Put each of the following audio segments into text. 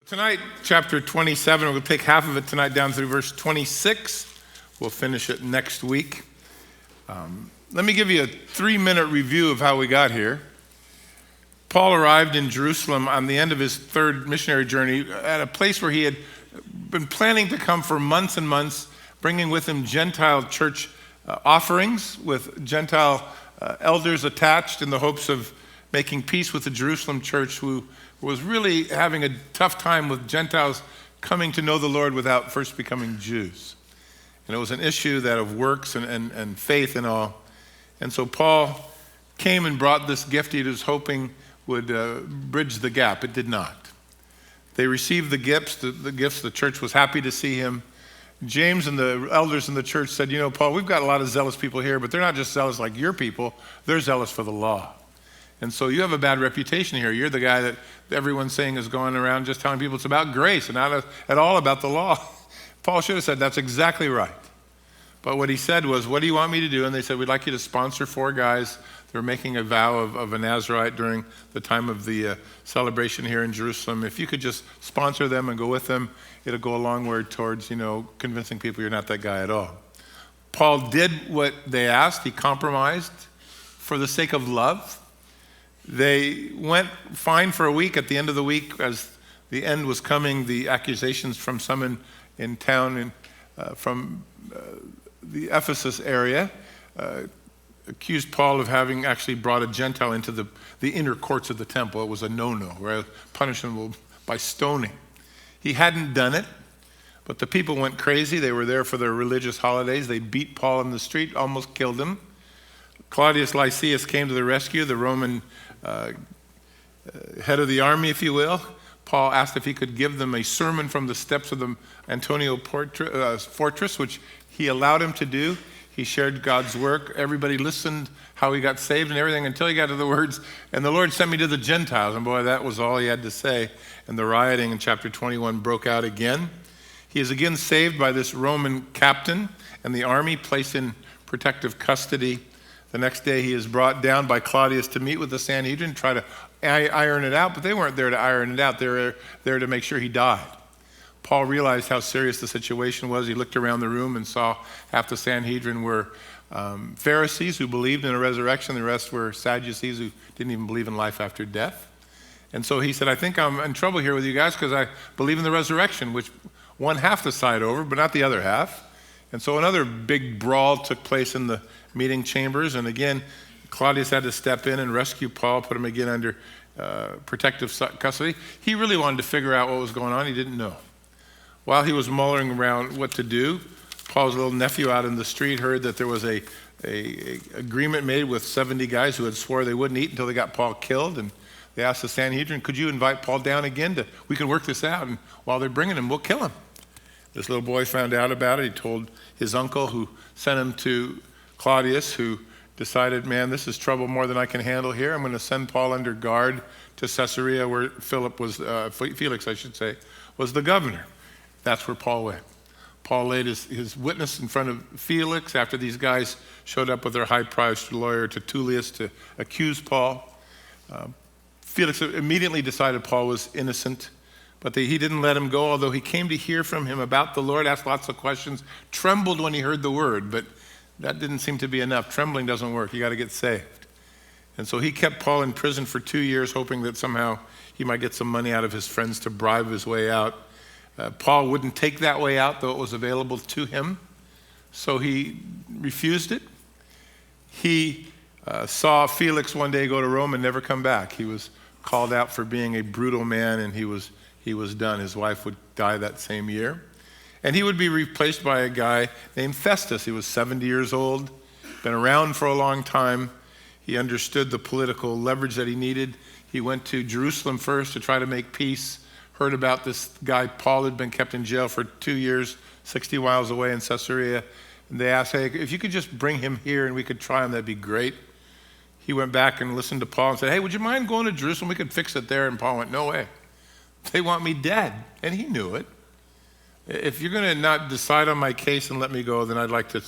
Tonight, chapter 27, we'll take half of it tonight down through verse 26. We'll finish it next week. Let me give you a 3-minute review of how we got here. Paul arrived in Jerusalem on the end of his third missionary journey at a place where he had been planning to come for months and months, bringing with him Gentile church offerings with Gentile elders attached in the hopes of making peace with the Jerusalem church, who was really having a tough time with Gentiles coming to know the Lord without first becoming Jews. And it was an issue that of works and faith and all. And so Paul came and brought this gift he was hoping would bridge the gap. It did not. They received the gifts. The church was happy to see him. James and the elders in the church said, Paul, we've got a lot of zealous people here, but they're not just zealous like your people. They're zealous for the law. And so you have a bad reputation here. You're the guy that everyone's saying is going around just telling people it's about grace and not at all about the law. Paul should have said, that's exactly right. But what he said was, what do you want me to do? And they said, we'd like you to sponsor 4 guys. They're making a vow of a Nazirite during the time of the celebration here in Jerusalem. If you could just sponsor them and go with them, it'll go a long way towards, convincing people you're not that guy at all. Paul did what they asked. He compromised for the sake of love. They went fine for a week. At the end of the week, as the end was coming, the accusations from some in town from the Ephesus area accused Paul of having actually brought a Gentile into the inner courts of the temple. It was a no-no, where punishable by stoning. He hadn't done it, but the people went crazy. They were there for their religious holidays. They beat Paul in the street, almost killed him. Claudius Lysias came to the rescue, the Roman head of the army, if you will. Paul asked if he could give them a sermon from the steps of the Antonia fortress, which he allowed him to do. He shared God's work. Everybody listened how he got saved and everything until he got to the words, and the Lord sent me to the Gentiles. And boy, that was all he had to say. And the rioting in chapter 21 broke out again. He is again saved by this Roman captain and the army, placed in protective custody. The next day he is brought down by Claudius to meet with the Sanhedrin, try to iron it out, but they weren't there to iron it out. They were there to make sure he died. Paul realized how serious the situation was. He looked around the room and saw half the Sanhedrin were Pharisees who believed in a resurrection. The rest were Sadducees who didn't even believe in life after death. And so he said, I think I'm in trouble here with you guys because I believe in the resurrection, which won half the side over, but not the other half. And so another big brawl took place in the meeting chambers. And again, Claudius had to step in and rescue Paul, put him again under protective custody. He really wanted to figure out what was going on. He didn't know. While he was mulling around what to do, Paul's little nephew out in the street heard that there was a agreement made with 70 guys who had swore they wouldn't eat until they got Paul killed. And they asked the Sanhedrin, could you invite Paul down again? We could work this out. And while they're bringing him, we'll kill him. This little boy found out about it. He told his uncle, who sent him to Claudius, who decided, man, this is trouble more than I can handle here. I'm going to send Paul under guard to Caesarea, where Felix, was the governor. That's where Paul went. Paul laid his witness in front of Felix after these guys showed up with their high-priced lawyer Tertullius to accuse Paul. Felix immediately decided Paul was innocent, but he didn't let him go, although he came to hear from him about the Lord, asked lots of questions, trembled when he heard the word, but that didn't seem to be enough. Trembling doesn't work. You got to get saved. And so he kept Paul in prison for 2 years, hoping that somehow he might get some money out of his friends to bribe his way out. Paul wouldn't take that way out, though it was available to him. So he refused it. He saw Felix one day go to Rome and never come back. He was called out for being a brutal man, and he was done. His wife would die that same year. And he would be replaced by a guy named Festus. He was 70 years old, been around for a long time. He understood the political leverage that he needed. He went to Jerusalem first to try to make peace, heard about this guy Paul had been kept in jail for 2 years, 60 miles away in Caesarea. And they asked, hey, if you could just bring him here and we could try him, that'd be great. He went back and listened to Paul and said, hey, would you mind going to Jerusalem? We could fix it there. And Paul went, no way. They want me dead. And he knew it. If you're going to not decide on my case and let me go, then I'd like to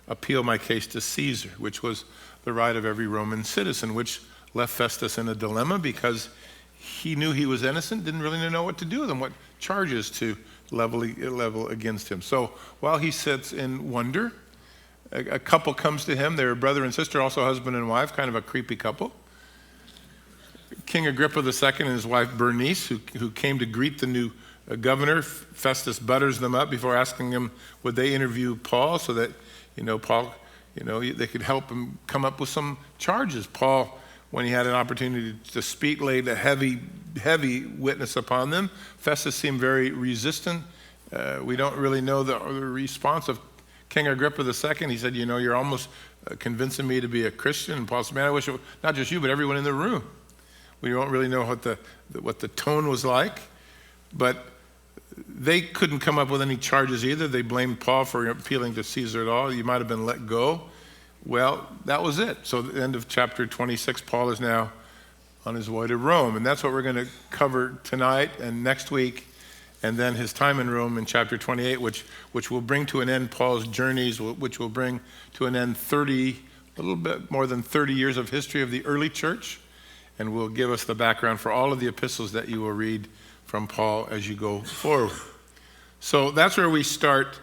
appeal my case to Caesar, which was the right of every Roman citizen, which left Festus in a dilemma because he knew he was innocent, didn't really know what to do with him, what charges to level against him. So while he sits in wonder, a couple comes to him. They're brother and sister, also husband and wife, kind of a creepy couple. King Agrippa II and his wife Bernice, who came to greet the new governor. Festus butters them up before asking them would they interview Paul so that, Paul, they could help him come up with some charges. Paul, when he had an opportunity to speak, laid a heavy witness upon them. Festus seemed very resistant. We don't really know the response of King Agrippa II. He said, you're almost convincing me to be a Christian. And Paul said, man, I wish it, not just you, but everyone in the room. We don't really know what the tone was like, but they couldn't come up with any charges either. They blamed Paul for appealing to Caesar at all. You might have been let go. Well, that was it. So at the end of chapter 26, Paul is now on his way to Rome. And that's what we're going to cover tonight and next week. And then his time in Rome in chapter 28, which will bring to an end Paul's journeys, which will bring to an end a little bit more than 30 years of history of the early church. And will give us the background for all of the epistles that you will read from Paul as you go forward. So that's where we start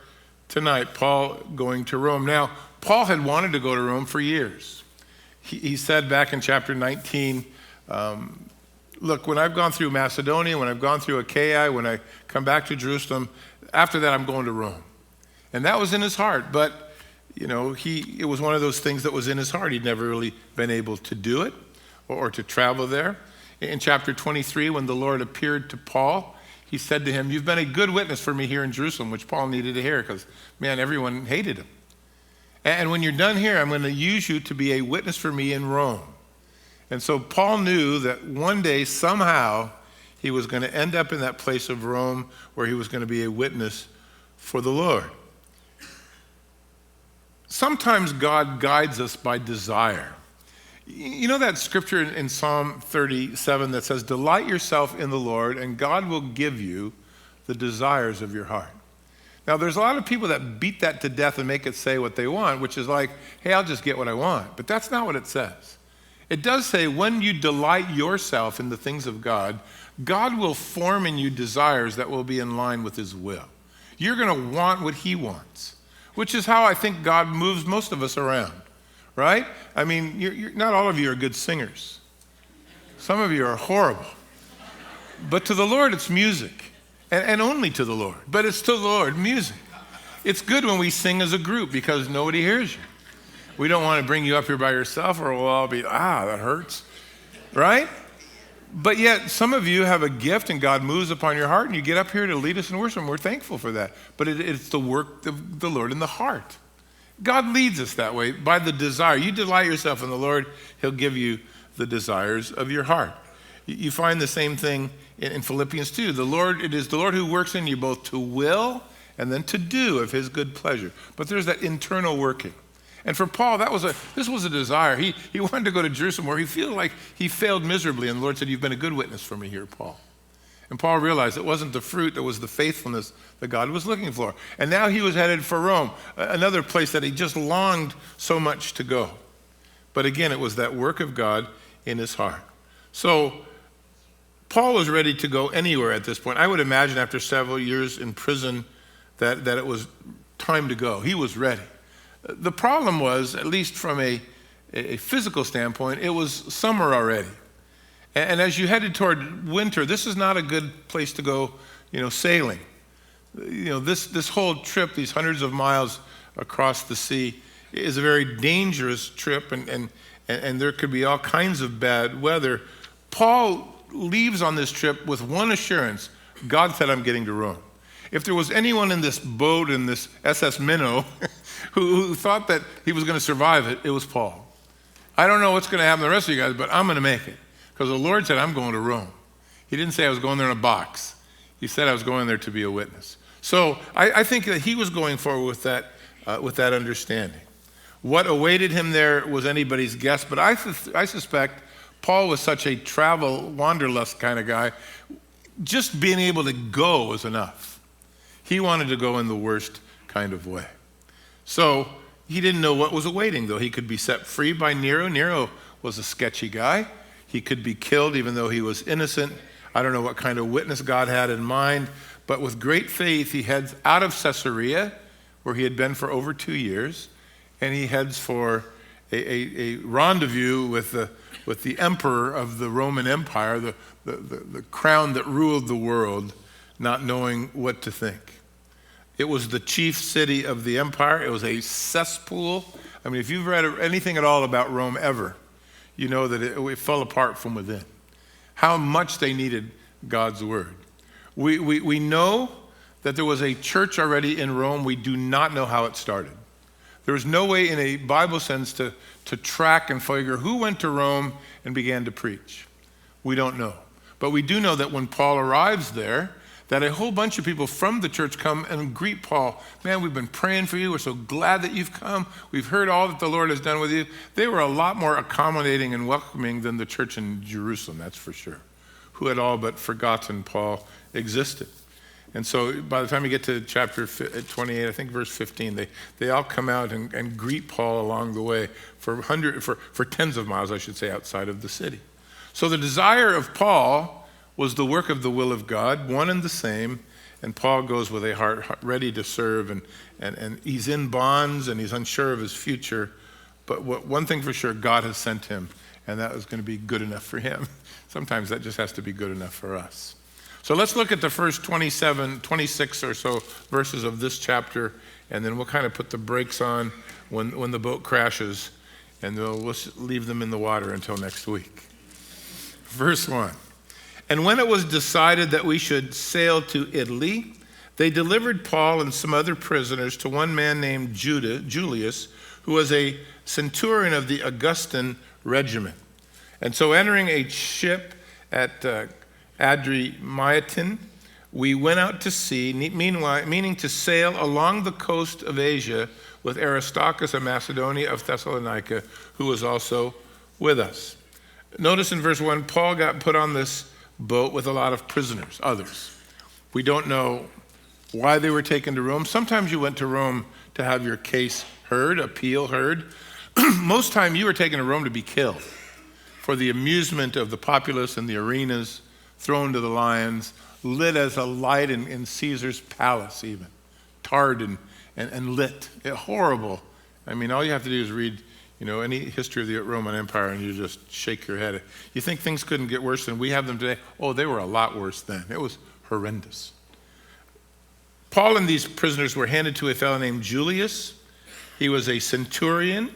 tonight, Paul going to Rome. Now, Paul had wanted to go to Rome for years. He said back in chapter 19, look, when I've gone through Macedonia, when I've gone through Achaia, when I come back to Jerusalem, after that I'm going to Rome. And that was in his heart, but it was one of those things that was in his heart. He'd never really been able to do it or to travel there. In chapter 23, when the Lord appeared to Paul, he said to him, you've been a good witness for me here in Jerusalem, which Paul needed to hear because, man, everyone hated him. And when you're done here, I'm going to use you to be a witness for me in Rome. And so Paul knew that one day, somehow, he was going to end up in that place of Rome where he was going to be a witness for the Lord. Sometimes God guides us by desire. You know that scripture in Psalm 37 that says, delight yourself in the Lord, and God will give you the desires of your heart. Now, there's a lot of people that beat that to death and make it say what they want, which is like, hey, I'll just get what I want. But that's not what it says. It does say when you delight yourself in the things of God, God will form in you desires that will be in line with his will. You're going to want what he wants, which is how I think God moves most of us around. Right? I mean, you're not all of you are good singers. Some of you are horrible. But to the Lord, it's music. And only to the Lord. But it's to the Lord, music. It's good when we sing as a group because nobody hears you. We don't want to bring you up here by yourself or we'll all be, that hurts. Right? But yet, some of you have a gift and God moves upon your heart and you get up here to lead us in worship and we're thankful for that. But it's the work of the Lord in the heart. God leads us that way by the desire. You delight yourself in the Lord, he'll give you the desires of your heart. You find the same thing in Philippians 2. It is the Lord who works in you both to will and then to do of his good pleasure. But there's that internal working. And for Paul, this was a desire. He wanted to go to Jerusalem where he felt like he failed miserably. And the Lord said, you've been a good witness for me here, Paul. And Paul realized it wasn't the fruit, it was the faithfulness that God was looking for. And now he was headed for Rome, another place that he just longed so much to go. But again, it was that work of God in his heart. So Paul was ready to go anywhere at this point. I would imagine after several years in prison that it was time to go. He was ready. The problem was, at least from a physical standpoint, it was summer already. And as you headed toward winter, this is not a good place to go, sailing. This whole trip, these hundreds of miles across the sea, is a very dangerous trip, and there could be all kinds of bad weather. Paul leaves on this trip with one assurance: God said, I'm getting to Rome. If there was anyone in this boat, in this SS Minnow, who thought that he was going to survive it, it was Paul. I don't know what's going to happen to the rest of you guys, but I'm going to make it. Because the Lord said, I'm going to Rome. He didn't say I was going there in a box. He said I was going there to be a witness. So I think that he was going forward with that understanding. What awaited him there was anybody's guess, but I suspect Paul was such a travel wanderlust kind of guy, just being able to go was enough. He wanted to go in the worst kind of way. So he didn't know what was awaiting, though. He could be set free by Nero. Nero was a sketchy guy. he could be killed even though he was innocent. I don't know what kind of witness God had in mind, but with great faith, he heads out of Caesarea, where he had been for over 2 years, and he heads for a rendezvous with the emperor of the Roman Empire, the crown that ruled the world, not knowing what to think. It was the chief city of the empire. It was a cesspool. I mean, if you've read anything at all about Rome ever, you know that it fell apart from within. How much they needed God's word. We know that there was a church already in Rome. We do not know how it started. There was no way in a Bible sense to track and figure who went to Rome and began to preach. We don't know. But we do know that when Paul arrives there, that a whole bunch of people from the church come and greet Paul. Man, we've been praying for you. We're so glad that you've come. We've heard all that the Lord has done with you. They were a lot more accommodating and welcoming than the church in Jerusalem, that's for sure, who had all but forgotten Paul existed. And so by the time you get to chapter 28, I think verse 15, they all come out and greet Paul along the way for tens of miles, I should say, outside of the city. So the desire of Paul was the work of the will of God, one and the same, and Paul goes with a heart ready to serve, and he's in bonds and he's unsure of his future, but one thing for sure, God has sent him, and that was going to be good enough for him. Sometimes that just has to be good enough for us. So let's look at the first 26 or so verses of this chapter, and then we'll kind of put the brakes on when the boat crashes, and we'll leave them in the water until next week. Verse 1. And when it was decided that we should sail to Italy, they delivered Paul and some other prisoners to one man named Julius, who was a centurion of the Augustan regiment. And so entering a ship at Adramyttium, we went out to sea, meaning to sail along the coast of Asia with Aristarchus, a Macedonian of Thessalonica, who was also with us. Notice in verse 1, Paul got put on this boat with a lot of prisoners, others. We don't know why they were taken to Rome. Sometimes you went to Rome to have your case heard, appeal heard. Most time you were taken to Rome to be killed for the amusement of the populace in the arenas, thrown to the lions, lit as a light in Caesar's palace even, tarred and lit. Horrible. I mean, all you have to do is read any history of the Roman Empire, and you just shake your head. You think things couldn't get worse than we have them today? Oh, they were a lot worse then. It was horrendous. Paul and these prisoners were handed to a fellow named Julius. He was a centurion.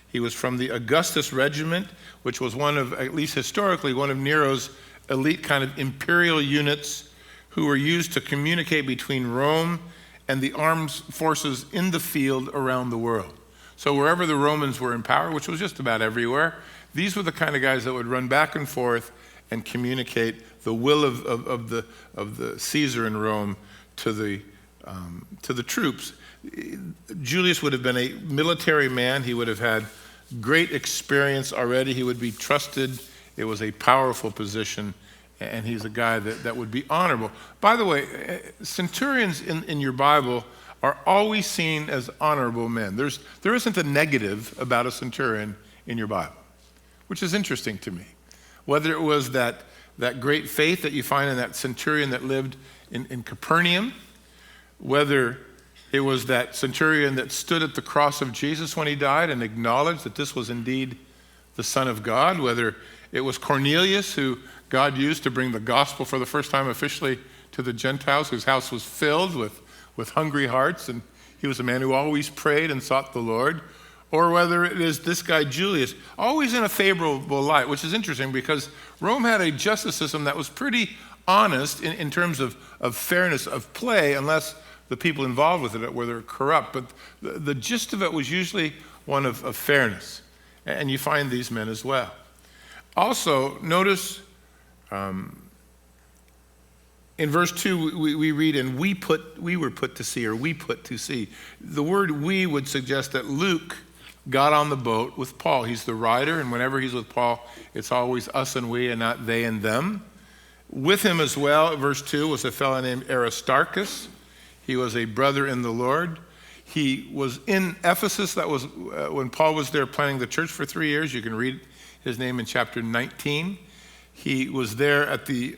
He was from the Augustus regiment, which was one of, at least historically, one of Nero's elite kind of imperial units who were used to communicate between Rome and the armed forces in the field around the world. So wherever the Romans were in power, which was just about everywhere, these were the kind of guys that would run back and forth and communicate the will of the Caesar in Rome to the troops. Julius would have been a military man. He would have had great experience already. He would be trusted. It was a powerful position, and he's a guy that would be honorable. By the way, centurions in your Bible are always seen as honorable men. There isn't a negative about a centurion in your Bible, which is interesting to me. Whether it was that great faith that you find in that centurion that lived in Capernaum, whether it was that centurion that stood at the cross of Jesus when he died and acknowledged that this was indeed the Son of God, whether it was Cornelius who God used to bring the gospel for the first time officially to the Gentiles, whose house was filled with hungry hearts, and he was a man who always prayed and sought the Lord, or whether it is this guy Julius, always in a favorable light, which is interesting because Rome had a justice system that was pretty honest in terms of fairness of play, unless the people involved with it were corrupt. But the gist of it was usually one of fairness, and you find these men as well. Also, notice in verse 2, we read, and we were put to sea, or we put to sea. The word we would suggest that Luke got on the boat with Paul. He's the writer, and whenever he's with Paul, it's always us and we and not they and them. With him as well, verse 2, was a fellow named Aristarchus. He was a brother in the Lord. He was in Ephesus. That was when Paul was there planning the church for 3 years. You can read his name in chapter 19. He was there at the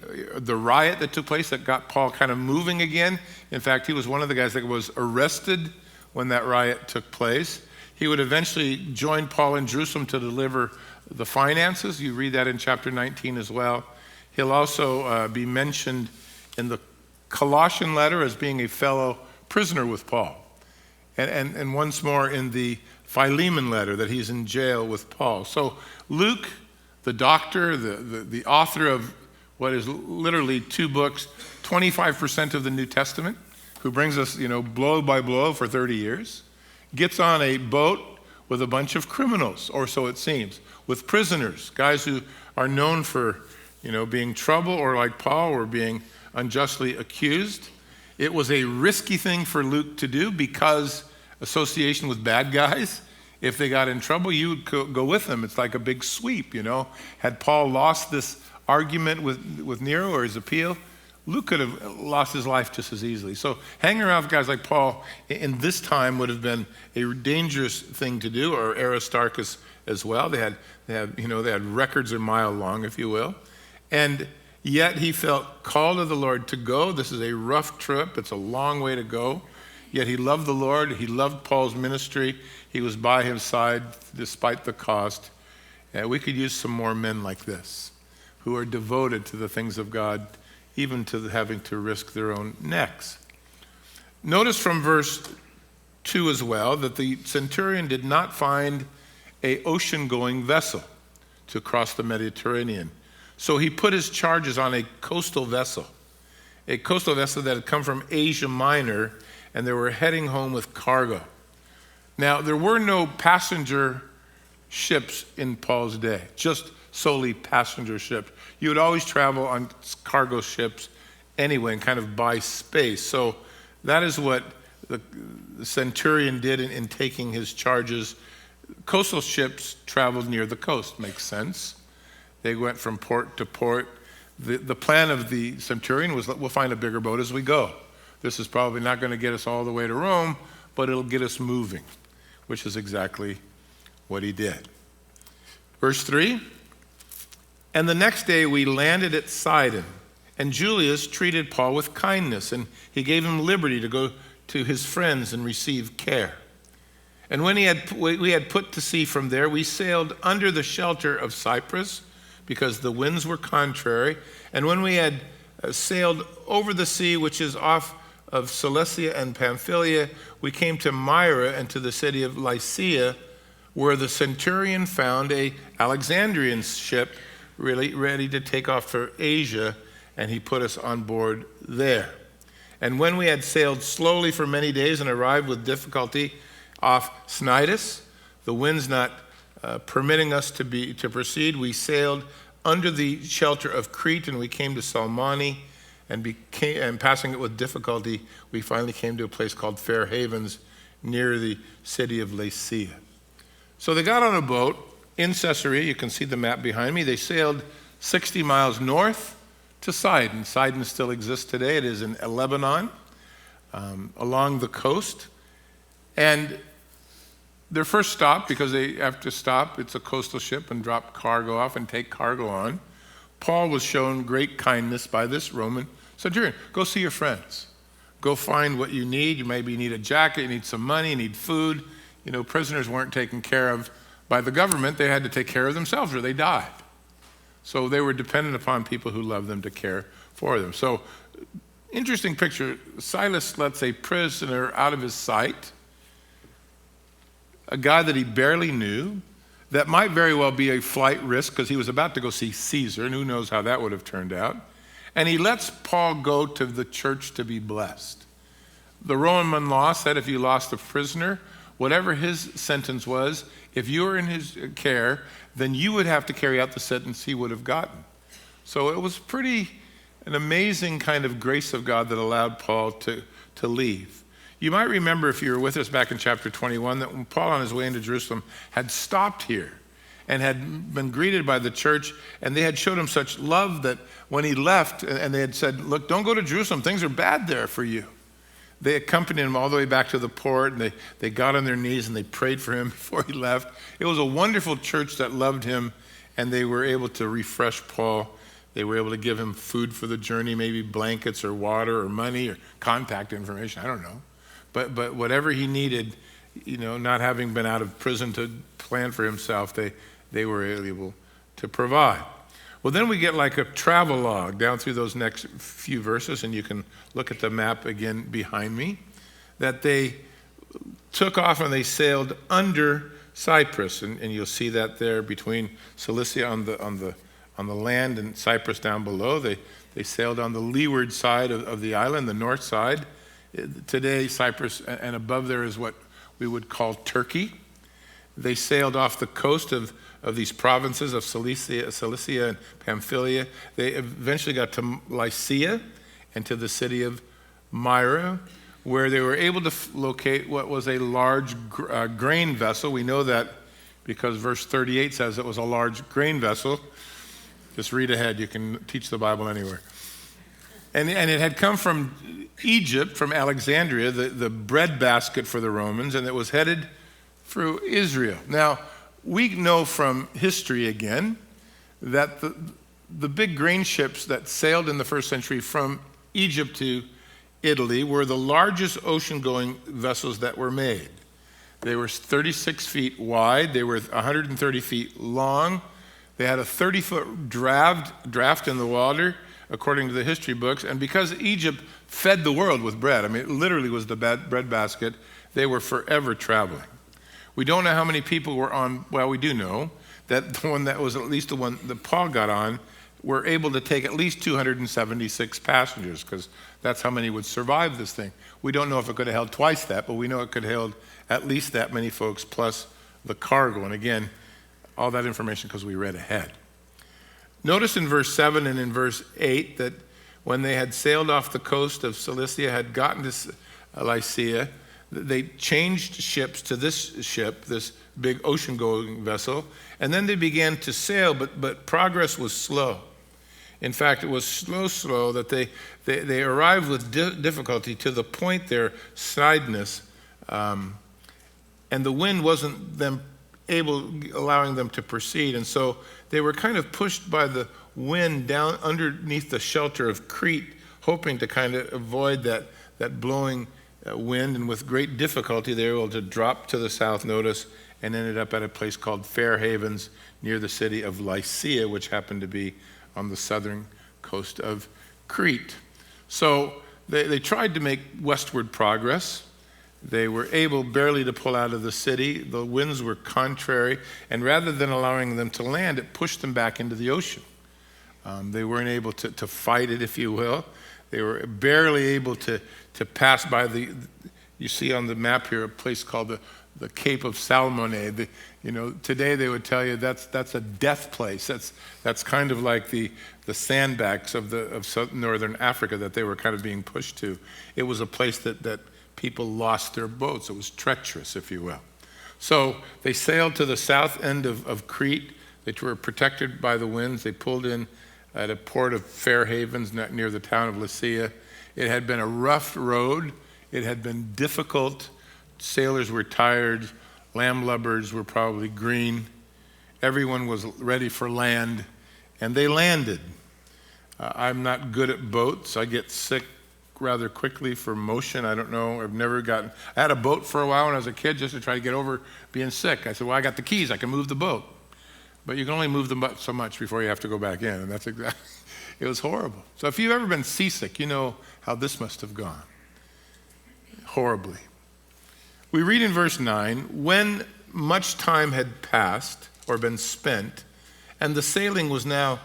riot that took place that got Paul kind of moving again. In fact, he was one of the guys that was arrested when that riot took place. He would eventually join Paul in Jerusalem to deliver the finances. You read that in chapter 19 as well. He'll also be mentioned in the Colossian letter as being a fellow prisoner with Paul. And once more in the Philemon letter that he's in jail with Paul. So Luke, the doctor, the author of what is literally 2 books, 25% of the New Testament, who brings us, blow by blow for 30 years, gets on a boat with a bunch of criminals, or so it seems, with prisoners, guys who are known for, being trouble, or like Paul, or being unjustly accused. It was a risky thing for Luke to do because association with bad guys, if they got in trouble, you would go with them. It's like a big sweep, Had Paul lost this argument with Nero or his appeal, Luke could have lost his life just as easily. So hanging around with guys like Paul in this time would have been a dangerous thing to do, or Aristarchus as well. They had records a mile long, if you will. And yet he felt called of the Lord to go. This is a rough trip. It's a long way to go. Yet he loved the Lord. He loved Paul's ministry. He was by his side despite the cost. And we could use some more men like this who are devoted to the things of God, even to having to risk their own necks. Notice from verse 2 as well that the centurion did not find an ocean-going vessel to cross the Mediterranean. So he put his charges on a coastal vessel that had come from Asia Minor, and they were heading home with cargo. Now, there were no passenger ships in Paul's day, just solely passenger ships. You would always travel on cargo ships anyway and kind of buy space. So that is what the centurion did in taking his charges. Coastal ships traveled near the coast, makes sense. They went from port to port. The plan of the centurion was, we'll find a bigger boat as we go. This is probably not going to get us all the way to Rome, but it'll get us moving, which is exactly what he did. Verse 3, and the next day we landed at Sidon, and Julius treated Paul with kindness, and he gave him liberty to go to his friends and receive care. And when we had put to sea from there, we sailed under the shelter of Cyprus, because the winds were contrary. And when we had sailed over the sea, which is off of Cilicia and Pamphylia, we came to Myra and to the city of Lycia, where the centurion found a Alexandrian ship really ready to take off for Asia, and he put us on board there. And when we had sailed slowly for many days and arrived with difficulty off Cnidus, the winds not permitting us to proceed, we sailed under the shelter of Crete, and we came to Salmone, and passing it with difficulty, we finally came to a place called Fair Havens near the city of Lasea. So they got on a boat in Caesarea. You can see the map behind me. They sailed 60 miles north to Sidon. Sidon still exists today. It is in Lebanon, along the coast. And their first stop, because they have to stop, it's a coastal ship, and drop cargo off and take cargo on. Paul was shown great kindness by this Roman centurion. Go see your friends. Go find what you need. You maybe need a jacket, you need some money, you need food. Prisoners weren't taken care of by the government. They had to take care of themselves or they died. So they were dependent upon people who loved them to care for them. So, interesting picture. Silas lets a prisoner out of his sight, a guy that he barely knew, that might very well be a flight risk because he was about to go see Caesar, and who knows how that would have turned out. And he lets Paul go to the church to be blessed. The Roman law said if you lost a prisoner, whatever his sentence was, if you were in his care, then you would have to carry out the sentence he would have gotten. So it was an amazing kind of grace of God that allowed Paul to leave. You might remember, if you were with us back in chapter 21, that when Paul on his way into Jerusalem had stopped here and had been greeted by the church, and they had showed him such love that when he left, and they had said, look, don't go to Jerusalem, things are bad there for you. They accompanied him all the way back to the port, and they got on their knees and they prayed for him before he left. It was a wonderful church that loved him and they were able to refresh Paul. They were able to give him food for the journey, maybe blankets or water or money or contact information, I don't know. But whatever he needed, not having been out of prison to plan for himself, they were able to provide. Well, then we get like a travel log down through those next few verses, and you can look at the map again behind me, that they took off and they sailed under Cyprus, and you'll see that there between Cilicia on the land and Cyprus down below. They sailed on the leeward side of the island, the north side. Today, Cyprus, and above there is what we would call Turkey. They sailed off the coast of these provinces of Cilicia and Pamphylia. They eventually got to Lycia and to the city of Myra, where they were able to locate what was a large grain vessel. We know that because verse 38 says it was a large grain vessel. Just read ahead. You can teach the Bible anywhere. And it had come from Egypt, from Alexandria, the breadbasket for the Romans, and it was headed through Israel. Now, we know from history again that the big grain ships that sailed in the first century from Egypt to Italy were the largest ocean-going vessels that were made. They were 36 feet wide. They were 130 feet long. They had a 30-foot draft in the water, according to the history books. And because Egypt fed the world with bread, it literally was the bread basket, they were forever traveling. We don't know how many people were on, well, we do know that the one that was at least the one that Paul got on were able to take at least 276 passengers, because that's how many would survive this thing. We don't know if it could have held twice that, but we know it could have held at least that many folks plus the cargo. And again, all that information because we read ahead. Notice in verse 7 and in verse 8 that when they had sailed off the coast of Cilicia, had gotten to Lycia, they changed ships to this ship, this big ocean-going vessel, and then they began to sail, but progress was slow. In fact, it was slow that they arrived with difficulty to the point their sideness, and the wind wasn't allowing them to proceed, and so they were kind of pushed by the wind down underneath the shelter of Crete, hoping to kind of avoid that blowing wind, and with great difficulty they were able to drop to the south, notice, and ended up at a place called Fair Havens near the city of Lycia, which happened to be on the southern coast of Crete. So they tried to make westward progress. They were able barely to pull out of the city. The winds were contrary, and rather than allowing them to land, it pushed them back into the ocean. They weren't able to fight it, if you will. They were barely able to pass by you see on the map here a place called the Cape of Salmone. Today they would tell you that's a death place. That's kind of like the sandbanks of northern Africa that they were kind of being pushed to. It was a place that people lost their boats. It was treacherous, if you will. So they sailed to the south end of Crete. They were protected by the winds. They pulled in at a port of Fair Havens near the town of Lycia. It had been a rough road. It had been difficult. Sailors were tired. Landlubbers were probably green. Everyone was ready for land, and they landed. I'm not good at boats. I get sick rather quickly for motion. I don't know. I had a boat for a while when I was a kid just to try to get over being sick. I said, well, I got the keys. I can move the boat. But you can only move them so much before you have to go back in, and that's exactly, it was horrible. So if you've ever been seasick, you know how this must have gone. Horribly. We read in verse 9, when much time had passed or been spent, and the sailing was now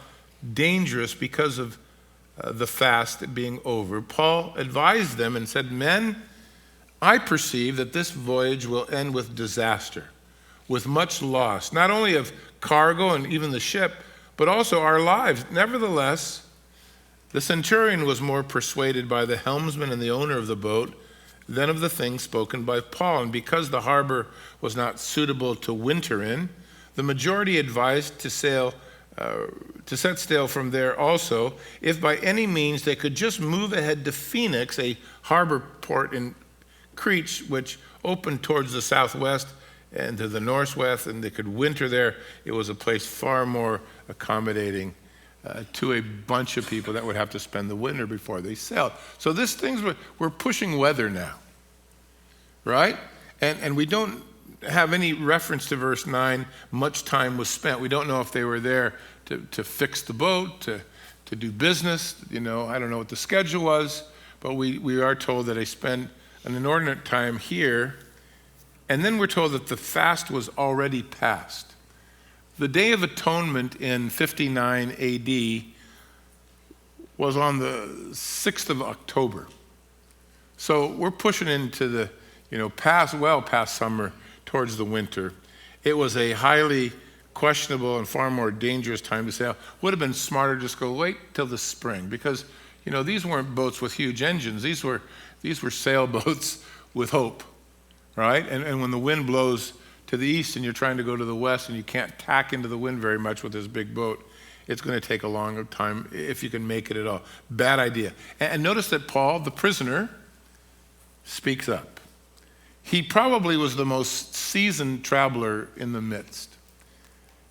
dangerous because of the fast being over, Paul advised them and said, men, I perceive that this voyage will end with disaster, with much loss, not only of cargo and even the ship, but also our lives. Nevertheless, the centurion was more persuaded by the helmsman and the owner of the boat than of the things spoken by Paul. And because the harbor was not suitable to winter in, the majority advised to set sail from there also, if by any means they could just move ahead to Phoenix, a harbor port in Crete, which opened towards the southwest, and to the northwest, and they could winter there. It was a place far more accommodating to a bunch of people that would have to spend the winter before they sailed. So this things we're pushing weather now, right? And we don't have any reference to verse 9, much time was spent. We don't know if they were there to fix the boat, to do business. I don't know what the schedule was, but we are told that they spent an inordinate time here. And then we're told that the fast was already past. The Day of Atonement in 59 AD was on the 6th of October. So we're pushing into the, past summer towards the winter. It was a highly questionable and far more dangerous time to sail. Would have been smarter to just go wait till the spring, because, these weren't boats with huge engines. These were sailboats with hope, right? And when the wind blows to the east and you're trying to go to the west and you can't tack into the wind very much with this big boat, it's going to take a long time if you can make it at all. Bad idea. And notice that Paul, the prisoner, speaks up. He probably was the most seasoned traveler in the midst.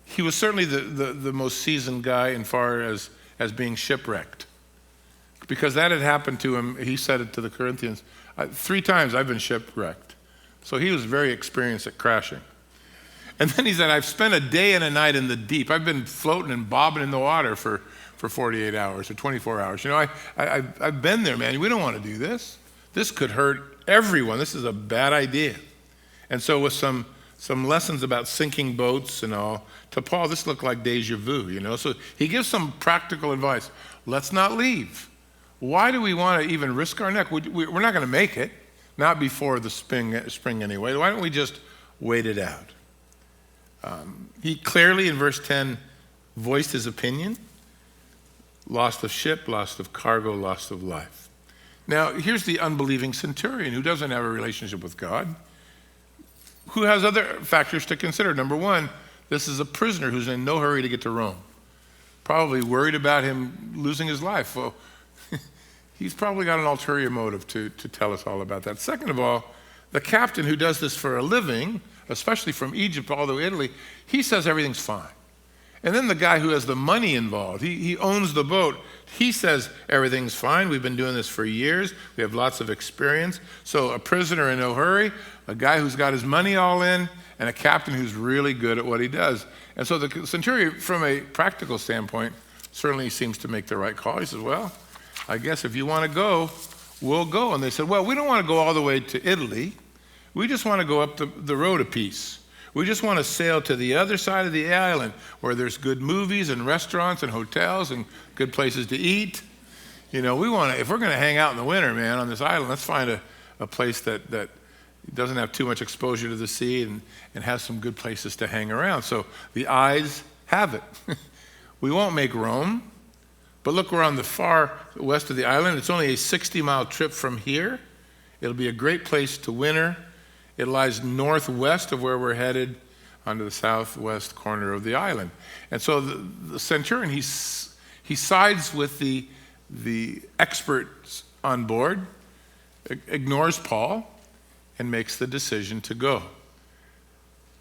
He was certainly the most seasoned guy in far as being shipwrecked, because that had happened to him. He said it to the Corinthians, 3 times I've been shipwrecked. So he was very experienced at crashing. And then he said, I've spent a day and a night in the deep. I've been floating and bobbing in the water for 48 hours or 24 hours. I've been there, man. We don't want to do this. This could hurt everyone. This is a bad idea. And so with some lessons about sinking boats and all, to Paul, this looked like deja vu, So he gives some practical advice. Let's not leave. Why do we want to even risk our neck? We're not going to make it. Not before the spring anyway. Why don't we just wait it out? He clearly, in verse 10, voiced his opinion. Loss of ship, loss of cargo, loss of life. Now, here's the unbelieving centurion who doesn't have a relationship with God, who has other factors to consider. Number one, this is a prisoner who's in no hurry to get to Rome. Probably worried about him losing his life. Well, he's probably got an ulterior motive to tell us all about that. Second of all, the captain who does this for a living, especially from Egypt all the way to Italy, he says everything's fine. And then the guy who has the money involved, he owns the boat, he says everything's fine. We've been doing this for years. We have lots of experience. So a prisoner in no hurry, a guy who's got his money all in, and a captain who's really good at what he does. And so the centurion, from a practical standpoint, certainly seems to make the right call. He says, well, I guess if you want to go, we'll go. And they said, well, we don't want to go all the way to Italy. We just want to go up the road a piece. We just want to sail to the other side of the island where there's good movies and restaurants and hotels and good places to eat. We want to, if we're going to hang out in the winter, man, on this island, let's find a place that doesn't have too much exposure to the sea and has some good places to hang around. So the eyes have it. We won't make Rome. But look, we're on the far west of the island. It's only a 60-mile trip from here. It'll be a great place to winter. It lies northwest of where we're headed onto the southwest corner of the island. And so the centurion, he sides with the experts on board, ignores Paul, and makes the decision to go.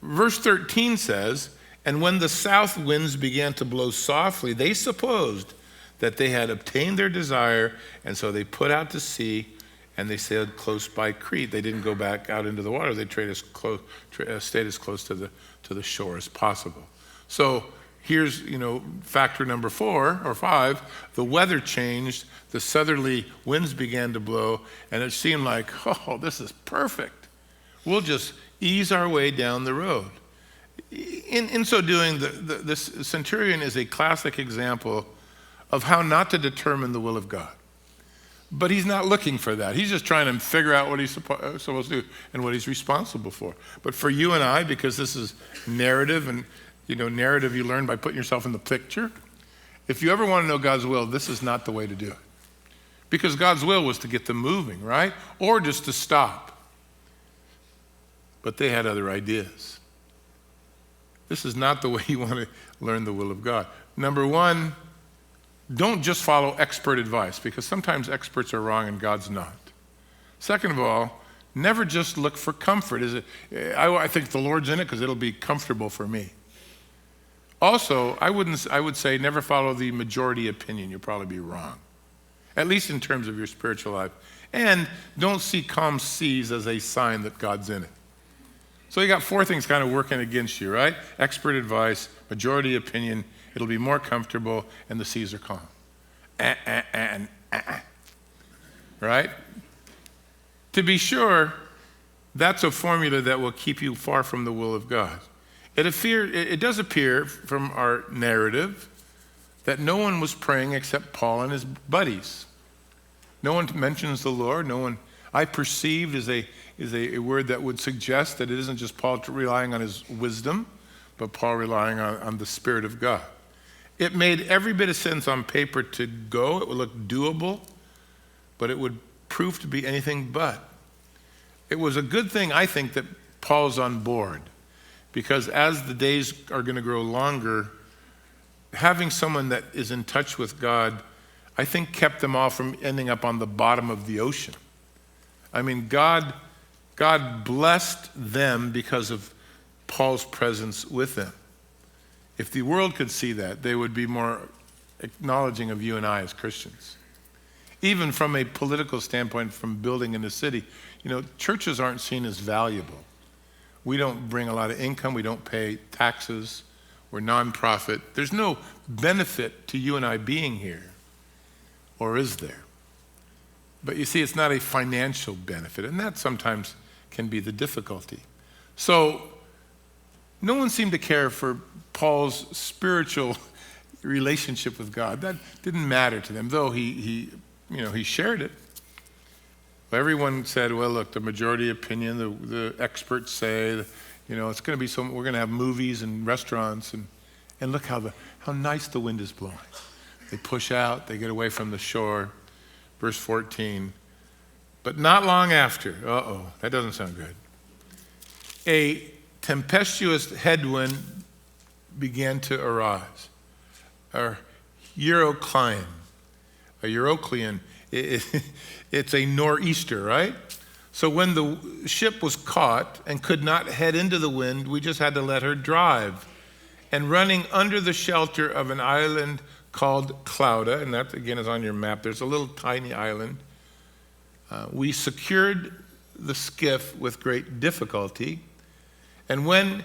Verse 13 says, and when the south winds began to blow softly, they supposed that they had obtained their desire, and so they put out to sea, and they sailed close by Crete. They didn't go back out into the water. They stayed as close to the shore as possible. So here's, factor number 4 or 5. The weather changed. The southerly winds began to blow, and it seemed like, oh, this is perfect. We'll just ease our way down the road. In so doing, this centurion is a classic example of how not to determine the will of God. But he's not looking for that. He's just trying to figure out what he's supposed to do and what he's responsible for. But for you and I, because this is narrative, and narrative you learn by putting yourself in the picture, if you ever want to know God's will, this is not the way to do it. Because God's will was to get them moving, right? Or just to stop. But they had other ideas. This is not the way you want to learn the will of God. Number 1, don't just follow expert advice, because sometimes experts are wrong and God's not. Second of all, Never just look for comfort. I think the Lord's in it because it'll be comfortable for me. Also, I would say never follow the majority opinion. You'll probably be wrong, at least in terms of your spiritual life. And don't see calm seas as a sign that God's in it. So you got 4 things kind of working against you, right? Expert advice, majority opinion, it'll be more comfortable, and the seas are calm. Right? To be sure, that's a formula that will keep you far from the will of God. It does appear from our narrative that no one was praying except Paul and his buddies. No one mentions the Lord. No one, I perceived, is a word that would suggest that it isn't just Paul relying on his wisdom, but Paul relying on the Spirit of God. It made every bit of sense on paper to go. It would look doable, but it would prove to be anything but. It was a good thing, I think, that Paul's on board, because as the days are going to grow longer, having someone that is in touch with God, I think, kept them all from ending up on the bottom of the ocean. I mean, God blessed them because of Paul's presence with them. If the world could see that, they would be more acknowledging of you and I as Christians. Even from a political standpoint, from building in the city, churches aren't seen as valuable. We don't bring a lot of income. We don't pay taxes. We're nonprofit. There's no benefit to you and I being here, or is there? But you see, it's not a financial benefit, and that sometimes can be the difficulty. So no one seemed to care for Paul's spiritual relationship with God. That didn't matter to them, though he shared it. Everyone said, well, look, the majority opinion, the experts say, it's going to be we're going to have movies and restaurants, and look how nice the wind is blowing. They push out, they get away from the shore. Verse 14, but not long after, that doesn't sound good. A tempestuous headwind began to arise. A Euroclean. It's a nor'easter, right? So when the ship was caught and could not head into the wind, we just had to let her drive. And running under the shelter of an island called Clauda, and that again is on your map, there's a little tiny island. We secured the skiff with great difficulty. And when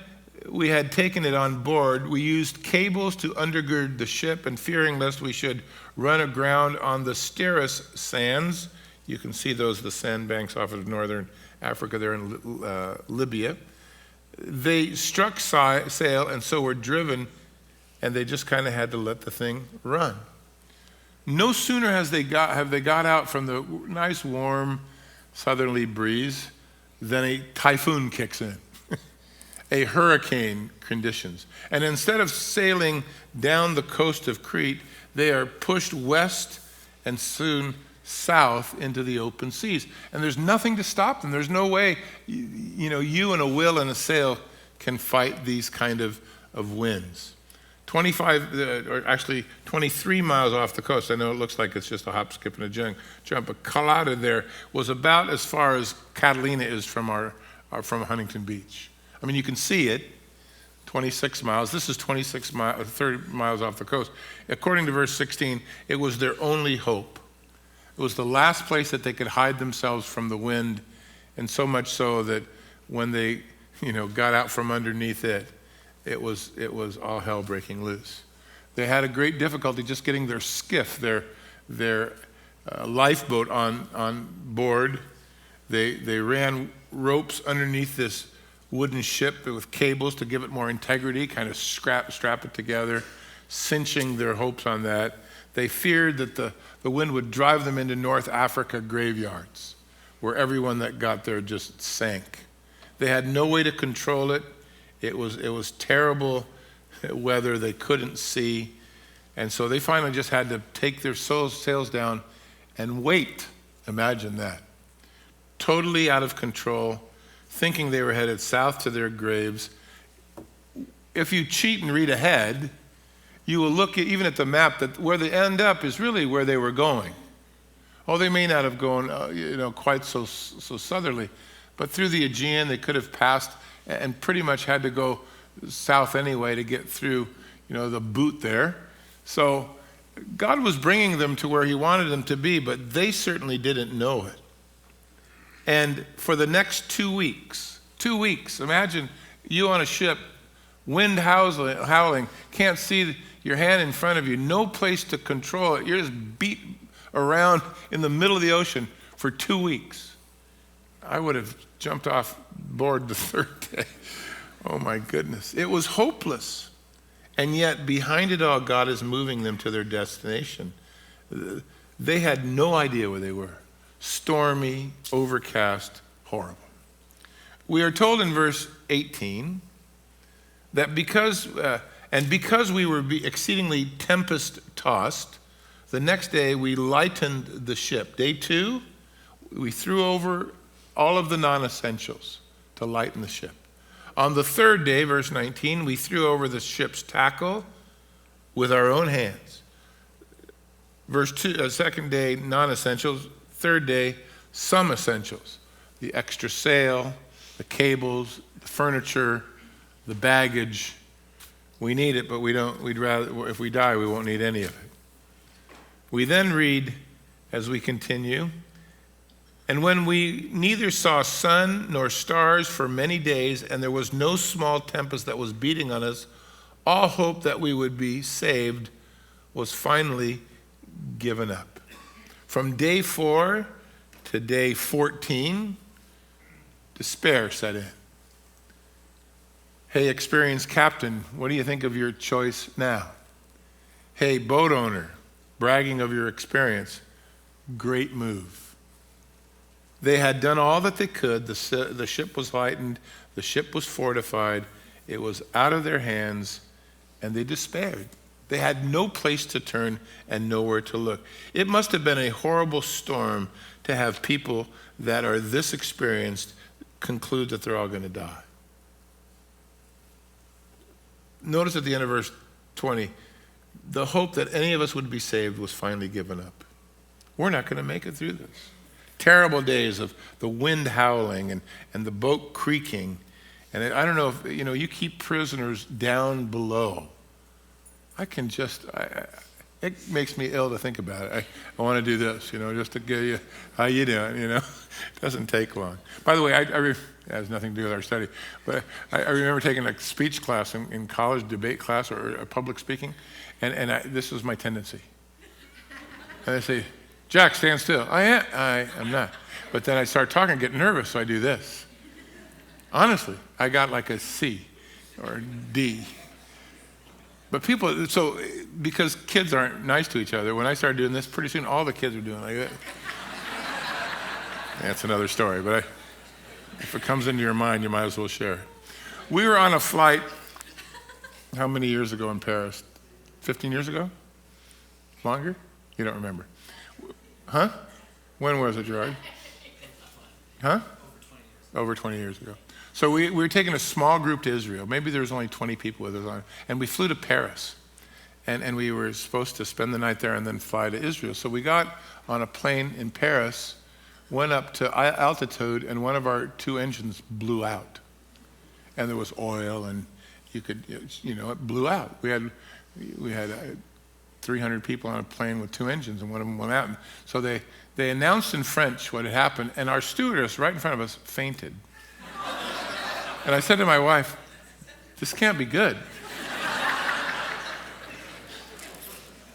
we had taken it on board, we used cables to undergird the ship, and fearing lest we should run aground on the Steris sands, you can see those, the sandbanks off of northern Africa there in Libya, they struck sail and so were driven, and they just kind of had to let the thing run. No sooner have they got out from the nice warm southerly breeze than a typhoon kicks in. A hurricane conditions. And instead of sailing down the coast of Crete, they are pushed west and soon south into the open seas. And there's nothing to stop them. There's no way, you and a will and a sail can fight these kind of winds. 23 miles off the coast. I know it looks like it's just a hop, skip, and a jump, but Calada there was about as far as Catalina is from from Huntington Beach. I mean, you can see it, 26 miles. This is 30 miles off the coast. According to verse 16, it was their only hope. It was the last place that they could hide themselves from the wind, and so much so that when they, got out from underneath it, it was all hell breaking loose. They had a great difficulty just getting their skiff, their lifeboat on board. They ran ropes underneath this wooden ship with cables to give it more integrity, kind of strap it together, cinching their hopes on that. They feared that the wind would drive them into North Africa graveyards, where everyone that got there just sank. They had no way to control it. It was terrible weather. They couldn't see. And so they finally just had to take their sails down and wait. Imagine that. Totally out of control, thinking they were headed south to their graves. If you cheat and read ahead, you will look even at the map that where they end up is really where they were going. Oh, they may not have gone, quite so southerly, But through the Aegean, they could have passed and pretty much had to go south anyway to get through, the boot there. So God was bringing them to where he wanted them to be, but they certainly didn't know it. And for the next 2 weeks, imagine you on a ship, wind howling, can't see your hand in front of you, no place to control it. You're just beat around in the middle of the ocean for 2 weeks. I would have jumped off board the third day. Oh my goodness. It was hopeless. And yet behind it all, God is moving them to their destination. They had no idea where they were. Stormy, overcast, horrible. We are told in verse 18 that because we were exceedingly tempest-tossed, the next day we lightened the ship. Day 2, we threw over all of the non-essentials to lighten the ship. On the third day, verse 19, we threw over the ship's tackle with our own hands. Verse 2, second day, non-essentials. Third day, some essentials. The extra sail, the cables, the furniture, the baggage. We need it, but we'd rather, if we die, we won't need any of it. We then read, as we continue, and when we neither saw sun nor stars for many days, and there was no small tempest that was beating on us, all hope that we would be saved was finally given up. From day 4 to day 14, despair set in. Hey, experienced captain, what do you think of your choice now? Hey, boat owner, bragging of your experience, great move. They had done all that they could. The ship was lightened. The ship was fortified. It was out of their hands, and they despaired. They had no place to turn and nowhere to look. It must have been a horrible storm to have people that are this experienced conclude that they're all going to die. Notice at the end of verse 20, the hope that any of us would be saved was finally given up. We're not going to make it through this. Terrible days of the wind howling and the boat creaking. And I don't know if, you keep prisoners down below. It makes me ill to think about it. I want to do this, just to give you, how you doing, It doesn't take long. By the way, it has nothing to do with our study, but I remember taking a speech class in college, debate class or public speaking, and this was my tendency. And they say, Jack, stand still. I am not. But then I start talking, get nervous, so I do this. Honestly, I got like a C or D. But because kids aren't nice to each other, when I started doing this, pretty soon all the kids were doing like that. That's another story, but if it comes into your mind, you might as well share it. We were on a flight, how many years ago in Paris? 15 years ago? Longer? You don't remember. Huh? When was it, Gerard? Huh? Over 20 years ago. So we were taking a small group to Israel. Maybe there was only 20 people with us on it. And we flew to Paris. And we were supposed to spend the night there and then fly to Israel. So we got on a plane in Paris, went up to altitude, and one of our 2 engines blew out. And there was oil, and it blew out. We had 300 people on a plane with 2 engines, and one of them went out. And so they announced in French what had happened, and our stewardess right in front of us fainted. And I said to my wife, this can't be good.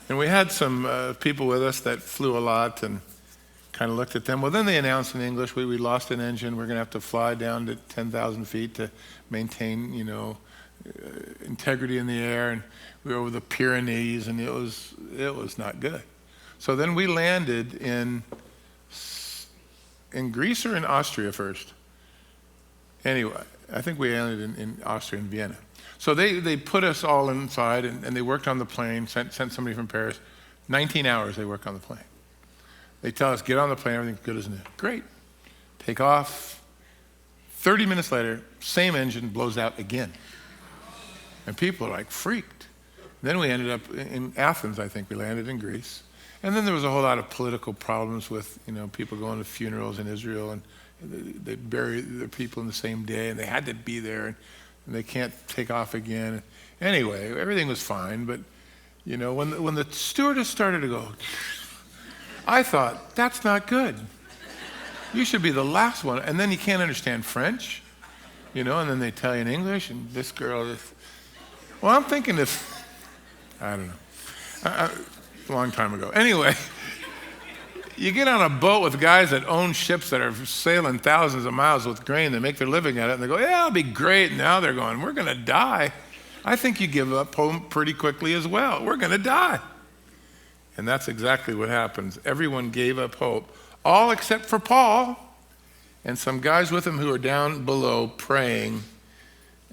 And we had some people with us that flew a lot and kind of looked at them. Well, then they announced in English, we lost an engine. We're going to have to fly down to 10,000 feet to maintain, integrity in the air. And we were over the Pyrenees, and it was not good. So then we landed in Greece or in Austria first. Anyway, I think we landed in Austria, in Vienna. So they put us all inside, and they worked on the plane, sent somebody from Paris. 19 hours they work on the plane. They tell us, get on the plane, everything's good, isn't it? Great. Take off. 30 minutes later, same engine blows out again. And people are like freaked. Then we ended up in Athens, I think. We landed in Greece. And then there was a whole lot of political problems with, people going to funerals in Israel, and they bury their people in the same day, and they had to be there, and they can't take off again. Anyway, everything was fine, but when the stewardess started to go, I thought, that's not good. You should be the last one. And then you can't understand French, and then they tell you in English, and this girl is, well, I'm thinking I don't know. A long time ago. Anyway, you get on a boat with guys that own ships that are sailing thousands of miles with grain. They make their living at it, and they go, yeah, it'll be great. And now they're going, we're going to die. I think you give up hope pretty quickly as well. We're going to die. And that's exactly what happens. Everyone gave up hope, all except for Paul and some guys with him who are down below praying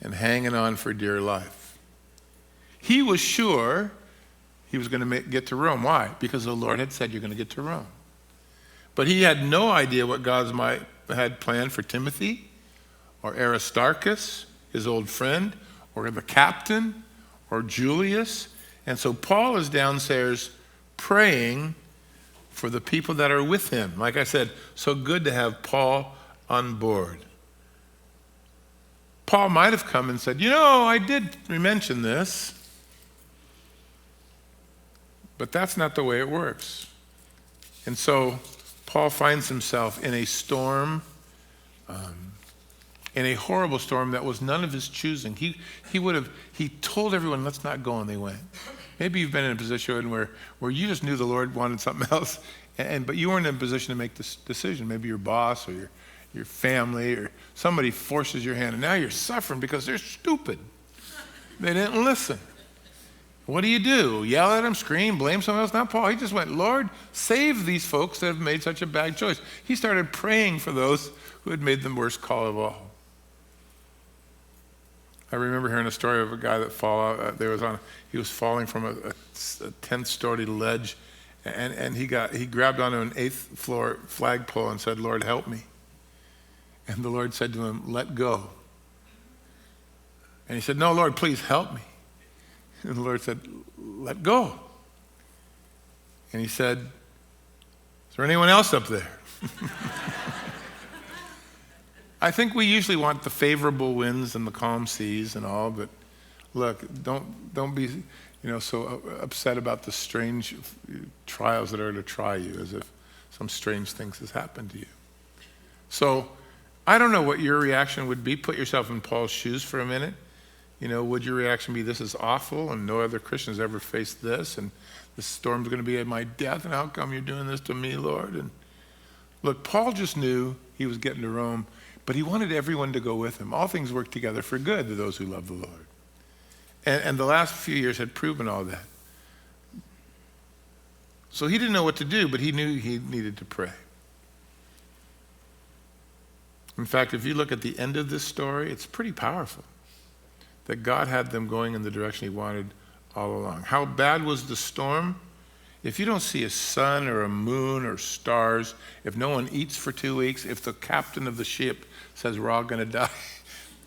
and hanging on for dear life. He was sure he was going to get to Rome. Why? Because the Lord had said, you're going to get to Rome. But he had no idea what God had planned for Timothy or Aristarchus, his old friend, or the captain, or Julius. And so Paul is downstairs praying for the people that are with him. Like I said, so good to have Paul on board. Paul might have come and said, I did mention this, but that's not the way it works. And so Paul finds himself in a storm, in a horrible storm that was none of his choosing. He told everyone, let's not go, and they went. Maybe you've been in a position where you just knew the Lord wanted something else, but you weren't in a position to make this decision. Maybe your boss or your family or somebody forces your hand, and now you're suffering because they're stupid. They didn't listen. What do? Yell at them, scream, blame someone else? Not Paul. He just went, Lord, save these folks that have made such a bad choice. He started praying for those who had made the worst call of all. I remember hearing a story of a guy that he was falling from a 10th-story ledge, and he grabbed onto an 8th floor flagpole and said, Lord, help me. And the Lord said to him, let go. And he said, no, Lord, please help me. And the Lord said, let go. And he said, is there anyone else up there? I think we usually want the favorable winds and the calm seas and all, but look, don't be so upset about the strange trials that are to try you, as if some strange things has happened to you. So I don't know what your reaction would be. Put yourself in Paul's shoes for a minute. Would your reaction be, this is awful, and no other Christian has ever faced this, and this storm's going to be my death, and how come you're doing this to me, Lord? And look, Paul just knew he was getting to Rome, but he wanted everyone to go with him. All things work together for good to those who love the Lord. And the last few years had proven all that. So he didn't know what to do, but he knew he needed to pray. In fact, if you look at the end of this story, it's pretty powerful that God had them going in the direction he wanted all along. How bad was the storm? If you don't see a sun or a moon or stars, if no one eats for 2 weeks, if the captain of the ship says we're all going to die,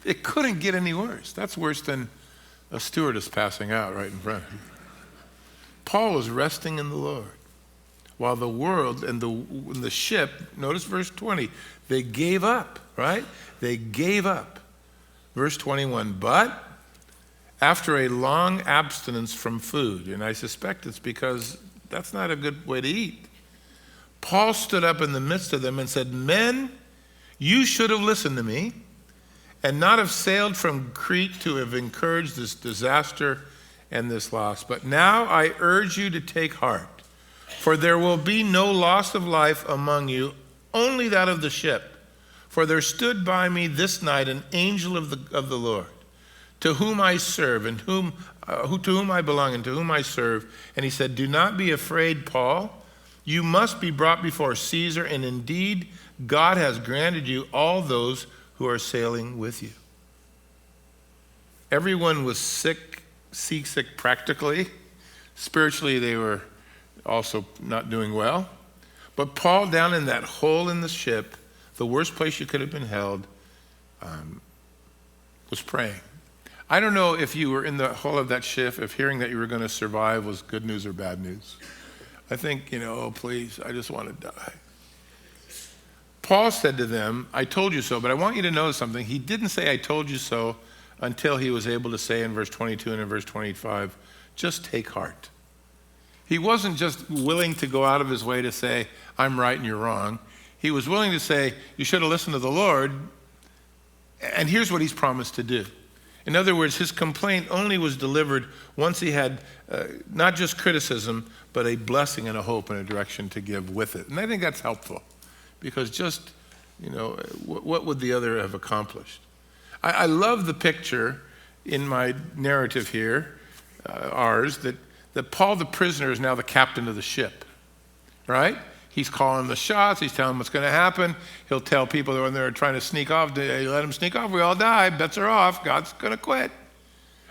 it couldn't get any worse. That's worse than a stewardess passing out right in front of you. Paul was resting in the Lord, while the world and the ship, notice verse 20, they gave up, right? They gave up. Verse 21, but after a long abstinence from food, and I suspect it's because that's not a good way to eat, Paul stood up in the midst of them and said, men, you should have listened to me and not have sailed from Crete to have encouraged this disaster and this loss. But now I urge you to take heart, for there will be no loss of life among you, only that of the ship. For there stood by me this night an angel of the Lord, to whom I serve, and to whom I belong, and to whom I serve. And he said, do not be afraid, Paul. You must be brought before Caesar, and indeed God has granted you all those who are sailing with you. Everyone was seasick practically. Spiritually, they were also not doing well. But Paul, down in that hole in the ship, the worst place you could have been held, was praying. I don't know if you were in the hull of that ship, if hearing that you were going to survive was good news or bad news. I think, oh, please, I just want to die. Paul said to them, I told you so, but I want you to know something. He didn't say I told you so until he was able to say in verse 22 and in verse 25, just take heart. He wasn't just willing to go out of his way to say, I'm right and you're wrong. He was willing to say, you should have listened to the Lord, and here's what he's promised to do. In other words, his complaint only was delivered once he had not just criticism, but a blessing and a hope and a direction to give with it. And I think that's helpful, because just, what would the other have accomplished? I love the picture in my narrative here, ours, that Paul the prisoner is now the captain of the ship, right? He's calling the shots. He's telling them what's going to happen. He'll tell people that when they're trying to sneak off, hey, let them sneak off. We all die. Bets are off. God's going to quit.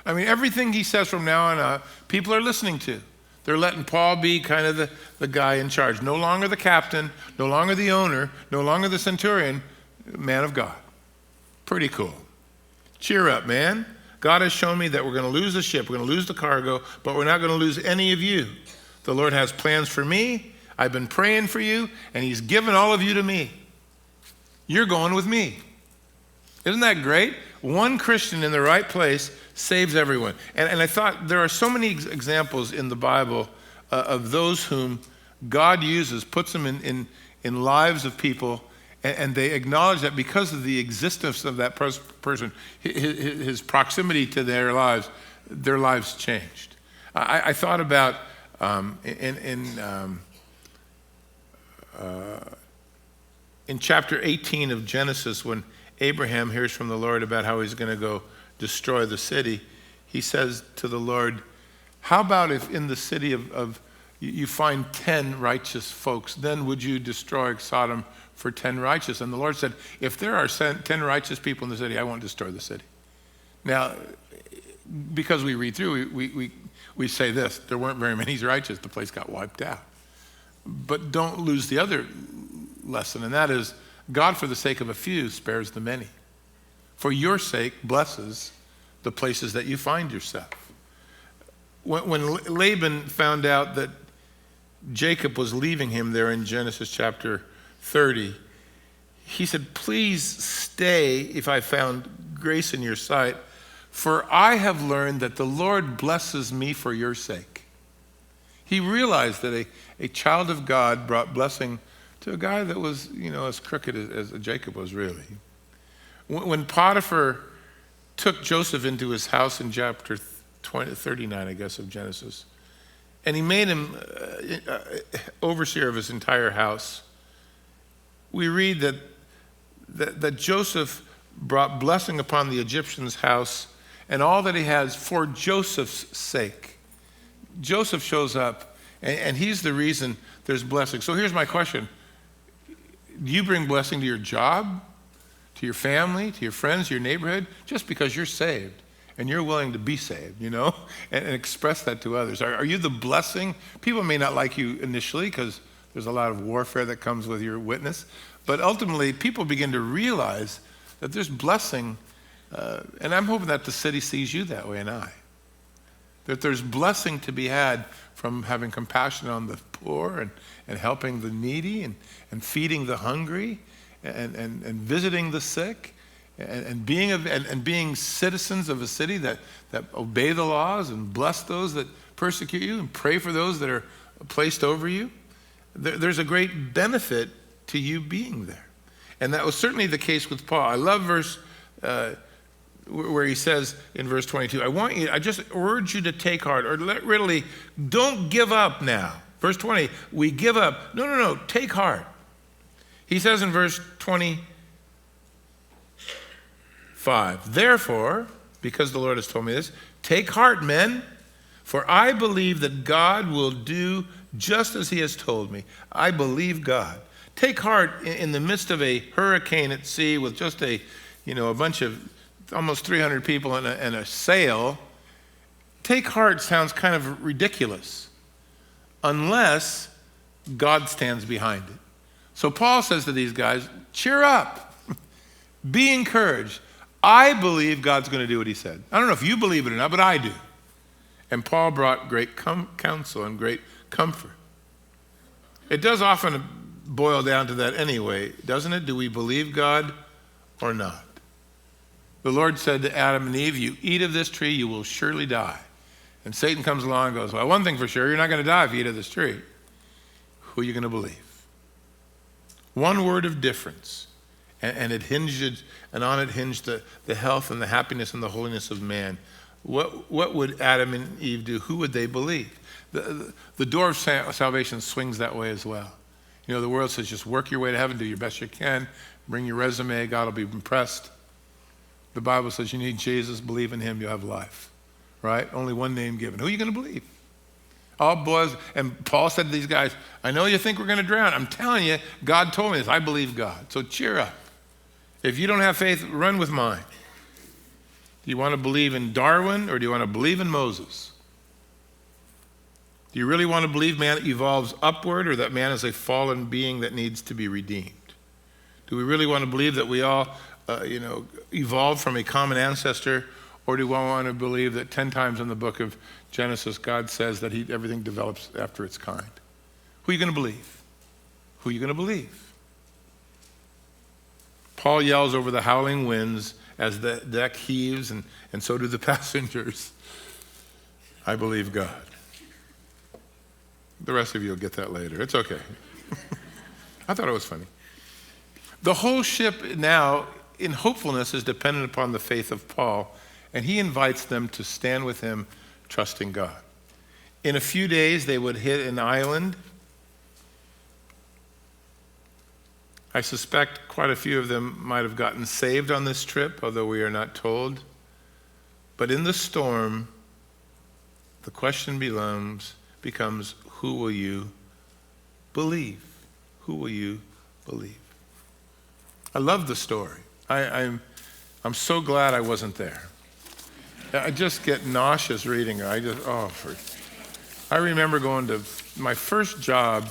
I mean, everything he says from now on, people are listening to. They're letting Paul be kind of the guy in charge. No longer the captain, no longer the owner, no longer the centurion, man of God. Pretty cool. Cheer up, man. God has shown me that we're going to lose the ship, we're going to lose the cargo, but we're not going to lose any of you. The Lord has plans for me. I've been praying for you, and he's given all of you to me. You're going with me. Isn't that great? One Christian in the right place saves everyone. And I thought there are so many examples in the Bible of those whom God uses, puts them in lives of people, and they acknowledge that because of the existence of that person, his proximity to their lives changed. I thought about in chapter 18 of Genesis, when Abraham hears from the Lord about how he's going to go destroy the city, he says to the Lord, how about if in the city of you find 10 righteous folks, then would you destroy Sodom for 10 righteous? And the Lord said, if there are 10 righteous people in the city, I won't destroy the city. Now, because we read through, we say this, there weren't very many righteous, the place got wiped out. But don't lose the other lesson, and that is, God, for the sake of a few, spares the many. For your sake, blesses the places that you find yourself. When Laban found out that Jacob was leaving him there in Genesis chapter 30, he said, please stay if I found grace in your sight, for I have learned that the Lord blesses me for your sake. He realized that a child of God brought blessing to a guy that was, as crooked as Jacob was, really. When Potiphar took Joseph into his house in chapter 39, I guess, of Genesis, and he made him overseer of his entire house, we read that Joseph brought blessing upon the Egyptian's house and all that he has for Joseph's sake. Joseph shows up, and he's the reason there's blessing. So here's my question. Do you bring blessing to your job, to your family, to your friends, to your neighborhood, just because you're saved and you're willing to be saved, and express that to others? Are you the blessing? People may not like you initially because there's a lot of warfare that comes with your witness, but ultimately people begin to realize that there's blessing, and I'm hoping that the city sees you that way, and that there's blessing to be had from having compassion on the poor and helping the needy and feeding the hungry and visiting the sick and being citizens of a city that obey the laws and bless those that persecute you and pray for those that are placed over you. There's a great benefit to you being there. And that was certainly the case with Paul. I love verse where he says in verse 22, I just urge you to take heart, or really, don't give up now. Verse 20, we give up. No, take heart. He says in verse 25, therefore, because the Lord has told me this, take heart, men, for I believe that God will do just as he has told me. I believe God. Take heart in the midst of a hurricane at sea with just a bunch of almost 300 people in a sail. Take heart sounds kind of ridiculous unless God stands behind it. So Paul says to these guys, cheer up, be encouraged. I believe God's going to do what he said. I don't know if you believe it or not, but I do. And Paul brought great counsel and great comfort. It does often boil down to that anyway, doesn't it? Do we believe God or not? The Lord said to Adam and Eve, you eat of this tree, you will surely die. And Satan comes along and goes, well, one thing for sure, you're not going to die if you eat of this tree. Who are you going to believe? One word of difference. And it hinged, and on it hinged the health and the happiness and the holiness of man. What would Adam and Eve do? Who would they believe? The door of salvation swings that way as well. You know, the world says just work your way to heaven, do your best you can, bring your resume, God will be impressed. The Bible says you need Jesus, believe in him, you'll have life. Right? Only one name given. Who are you going to believe? All boys, and Paul said to these guys, I know you think we're going to drown. I'm telling you, God told me this. I believe God. So cheer up. If you don't have faith, run with mine. Do you want to believe in Darwin or do you want to believe in Moses? Do you really want to believe man evolves upward or that man is a fallen being that needs to be redeemed? Do we really want to believe that we all, evolved from a common ancestor, or do we want to believe that 10 times in the book of Genesis, God says that everything develops after its kind? Who are you going to believe? Who are you going to believe? Paul yells over the howling winds as the deck heaves, and so do the passengers. I believe God. The rest of you will get that later. It's okay. I thought it was funny. The whole ship now, in hopefulness, is dependent upon the faith of Paul, and he invites them to stand with him, trusting God. In a few days, they would hit an island. I suspect quite a few of them might have gotten saved on this trip, although we are not told. But in the storm, the question becomes, who will you believe? Who will you believe? I love the story. I'm so glad I wasn't there. I just get nauseous reading it. I remember going to my first job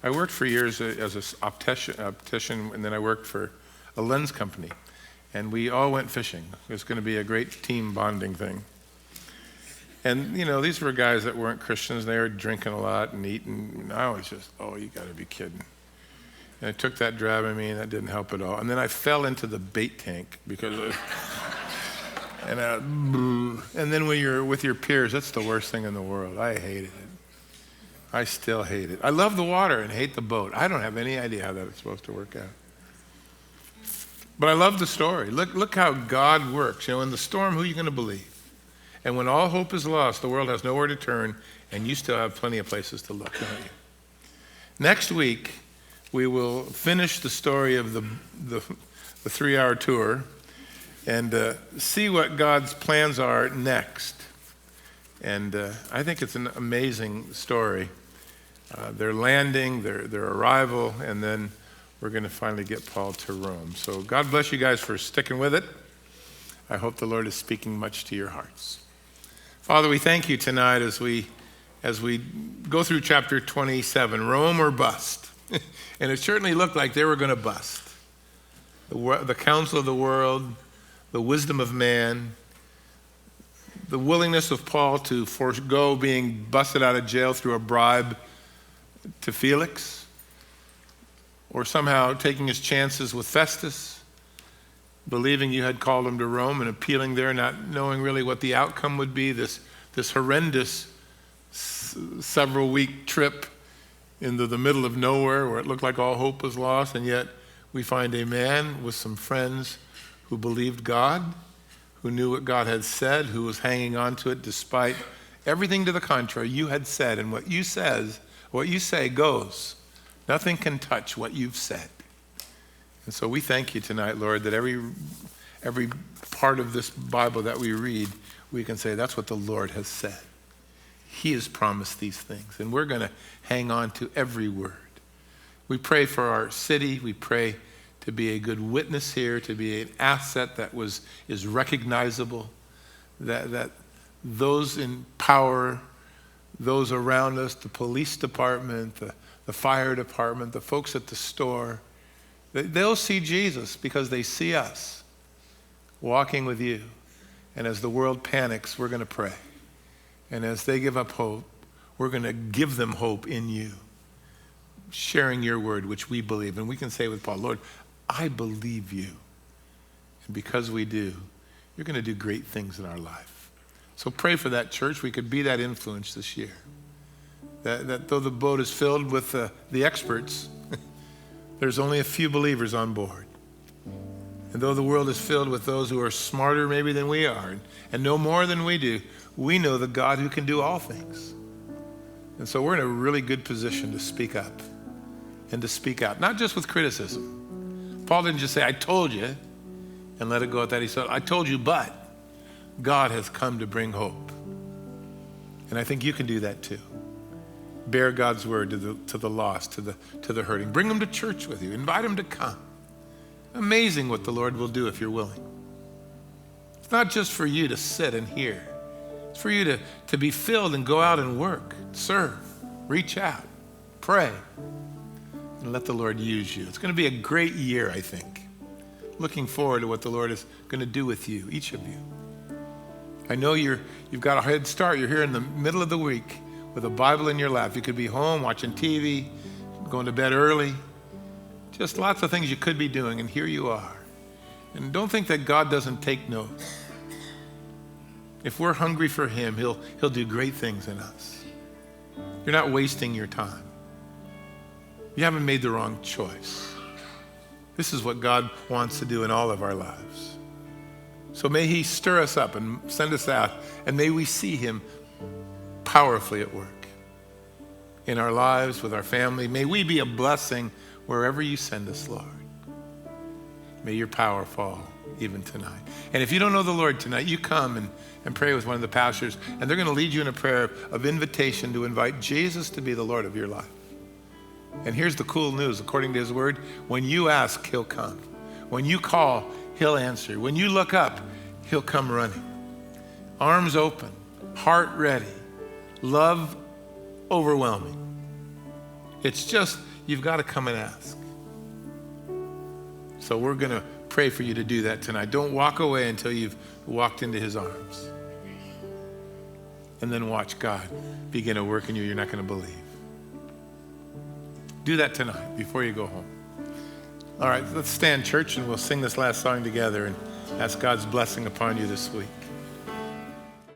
I worked for years as an optician, and then I worked for a lens company. And we all went fishing. It was going to be a great team bonding thing. And, these were guys that weren't Christians. They were drinking a lot and eating. And I was just, you got to be kidding. And I took that drab at me, and that didn't help at all. And then I fell into the bait tank because and then when you're with your peers, that's the worst thing in the world. I hated it. I still hate it. I love the water and hate the boat. I don't have any idea how that is supposed to work out. But I love the story. Look how God works. In the storm, who are you going to believe? And when all hope is lost, the world has nowhere to turn, and you still have plenty of places to look, don't you? Next week, we will finish the story of the 3-hour tour and see what God's plans are next. And I think it's an amazing story. Their landing, their arrival, and then we're going to finally get Paul to Rome. So God bless you guys for sticking with it. I hope the Lord is speaking much to your hearts. Father, we thank you tonight as we go through chapter 27, Rome or bust. And it certainly looked like they were going to bust. The counsel of the world, the wisdom of man, the willingness of Paul to forego being busted out of jail through a bribe to Felix, or somehow taking his chances with Festus, believing you had called him to Rome and appealing there, not knowing really what the outcome would be, this horrendous several-week trip into the middle of nowhere where it looked like all hope was lost, and yet we find a man with some friends who believed God, who knew what God had said, who was hanging on to it despite everything to the contrary you had said, and what you say goes. Nothing can touch what you've said. And so we thank you tonight, Lord, that every part of this Bible that we read, we can say that's what the Lord has said. He has promised these things, and we're going to hang on to every word. We pray for our city. We pray to be a good witness here, to be an asset that is recognizable, that those in power, those around us, the police department, the fire department, the folks at the store, they'll see Jesus because they see us walking with you. And as the world panics, we're going to pray. And as they give up hope, we're going to give them hope in you, sharing your word, which we believe. And we can say with Paul, Lord, I believe you. And because we do, you're going to do great things in our life. So pray for that church. We could be that influence this year. That though the boat is filled with the experts, there's only a few believers on board. And though the world is filled with those who are smarter maybe than we are and know more than we do, we know the God who can do all things. And so we're in a really good position to speak up and to speak out, not just with criticism. Paul didn't just say, I told you, and let it go at that. He said, I told you, but God has come to bring hope. And I think you can do that too. Bear God's word to the lost, to the hurting. Bring them to church with you. Invite them to come. Amazing what the Lord will do if you're willing. It's not just for you to sit and hear. It's for you to be filled and go out and work, serve, reach out, pray, and let the Lord use you. It's going to be a great year, I think. Looking forward to what the Lord is going to do with you, each of you. I know you've got a head start. You're here in the middle of the week with a Bible in your lap. You could be home watching TV, going to bed early. Just lots of things you could be doing, and here you are. And don't think that God doesn't take notes. If we're hungry for him, he'll do great things in us. You're not wasting your time. You haven't made the wrong choice. This is what God wants to do in all of our lives. So may he stir us up and send us out, and may we see him powerfully at work in our lives, with our family. May we be a blessing wherever you send us, Lord. May your power fall even tonight. And if you don't know the Lord tonight, you come and pray with one of the pastors, and they're going to lead you in a prayer of invitation to invite Jesus to be the Lord of your life. And here's the cool news. According to his word, when you ask, he'll come. When you call, he'll answer. When you look up, he'll come running. Arms open, heart ready, love overwhelming. It's just, you've got to come and ask. So we're going to pray for you to do that tonight. Don't walk away until you've walked into his arms. And then watch God begin to work in you. You're not going to believe. Do that tonight before you go home. All right, let's stand, church, and we'll sing this last song together and ask God's blessing upon you this week.